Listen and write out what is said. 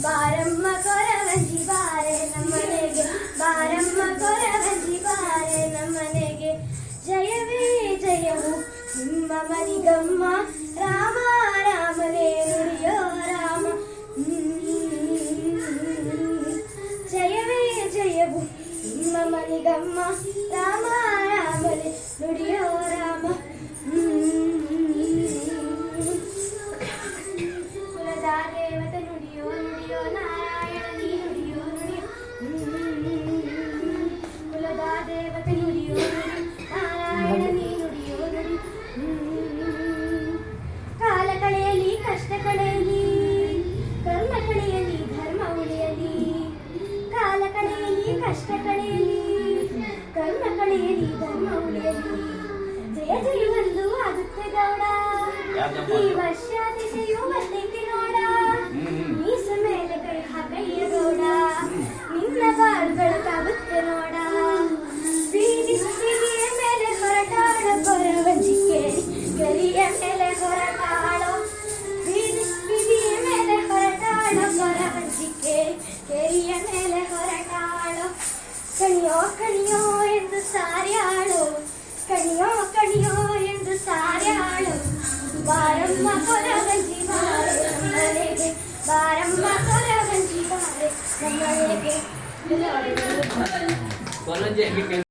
ಬಾರಮ್ಮ ಕೊರವಂಜಿ ಬಾರೆ ನಮ್ಮನೆಗೆ, ಬಾರಮ್ಮ ಕೊರವಂಜಿ ಬಾರೆ ನಮ್ಮನೆಗೆ. ಜಯವೇ ಜಯವು ನಿಮ್ಮ ಮನಿಗಮ್ಮ, ರಾಮ ರಾಮನೇ ನುಡಿಯೋ ರಾಮ. ಜಯವೇ ಜಯವು ನಿಮ್ಮ ಮನಿಗಮ್ಮ, ರಾಮ ರಾಮನೇ ನುಡಿಯೋ ರಾಮ. ಕುಲದ ದೇವತೆ ನುಡಿಯೋ ನುಡಿಯೋ ನಾರಾಯಣ ನೀ ನುಡಿಯೋ ನುಡಿಯೋ. ಕುಲದ ದೇವತೆ ನುಡಿಯೋ ನುಡಿಯೋ ನಾರಾಯಣ ನೀ ನುಡಿಯೋ ನುಡಿಯೋ. ಕಾಲ ಕಳೆಯಲಿ ಕಷ್ಟ ಕಳೆಯಲಿ, ಕರ್ಮ ಕಳೆಯಲಿ ಧರ್ಮ ಉಳಿಯಲಿ. ಕಾಲ ಕಳೆಯಲಿ ಕಷ್ಟ ಕಳೆಯಲಿ, ಕರ್ಮ ಕಳೆಯಲಿ ಧರ್ಮ ಉಳಿಯಲಿ. ಜಯ ಜಯವೊಂದು ಆಗುತ್ತೆ ಗೌಡ, ಈ ವರ್ಷ ದಿಶೆಯು ಬರ್ತೈತಿ ನೋಡ. ಮೀಸ ಮೇಲೆ ಕೈ ಹಾಕಯ್ಯ ಗೌಡ, ನಿನ್ನ ಬಾಳು ಬೆಳಕಾಗುತ್ತೆ ನೋಡ. ಬೀದಿ ಬೀದಿಯ ಮೇಲೆ ಹೊರಟಾಡೋ ಕೊರವಂಜಿಕೆ, ಗರಿಯ ಮೇಲೆ ಹೊರಟಾಡೋ. ಬೀದಿ ಬೀದಿಯ ಮೇಲೆ ಹೊರಟಾಡೋ ಕೊರವಂಜಿಕೆ, ಕೆರಿಯ ಮೇಲೆ ಹೊರಟಾಡೋ. ಕಣಿಯೋ ಕಣಿಯೋ ಎಂದು ಸಾರ್ಯಾಳೋ, ಕಣಿಯೋ ಕಣಿಯೋ ಎಂದು ಸಾರ್ಯಾಳೋ. ಬಾರಮ್ಮ ಕೊರವಂಜಿ ಬಾರೆ ನಮ್ಮನೆಗೆ, ಬಾರಮ್ಮ ಕೊರವಂಜಿ ಬಾರೆ ನಮ್ಮನೆಗೆ.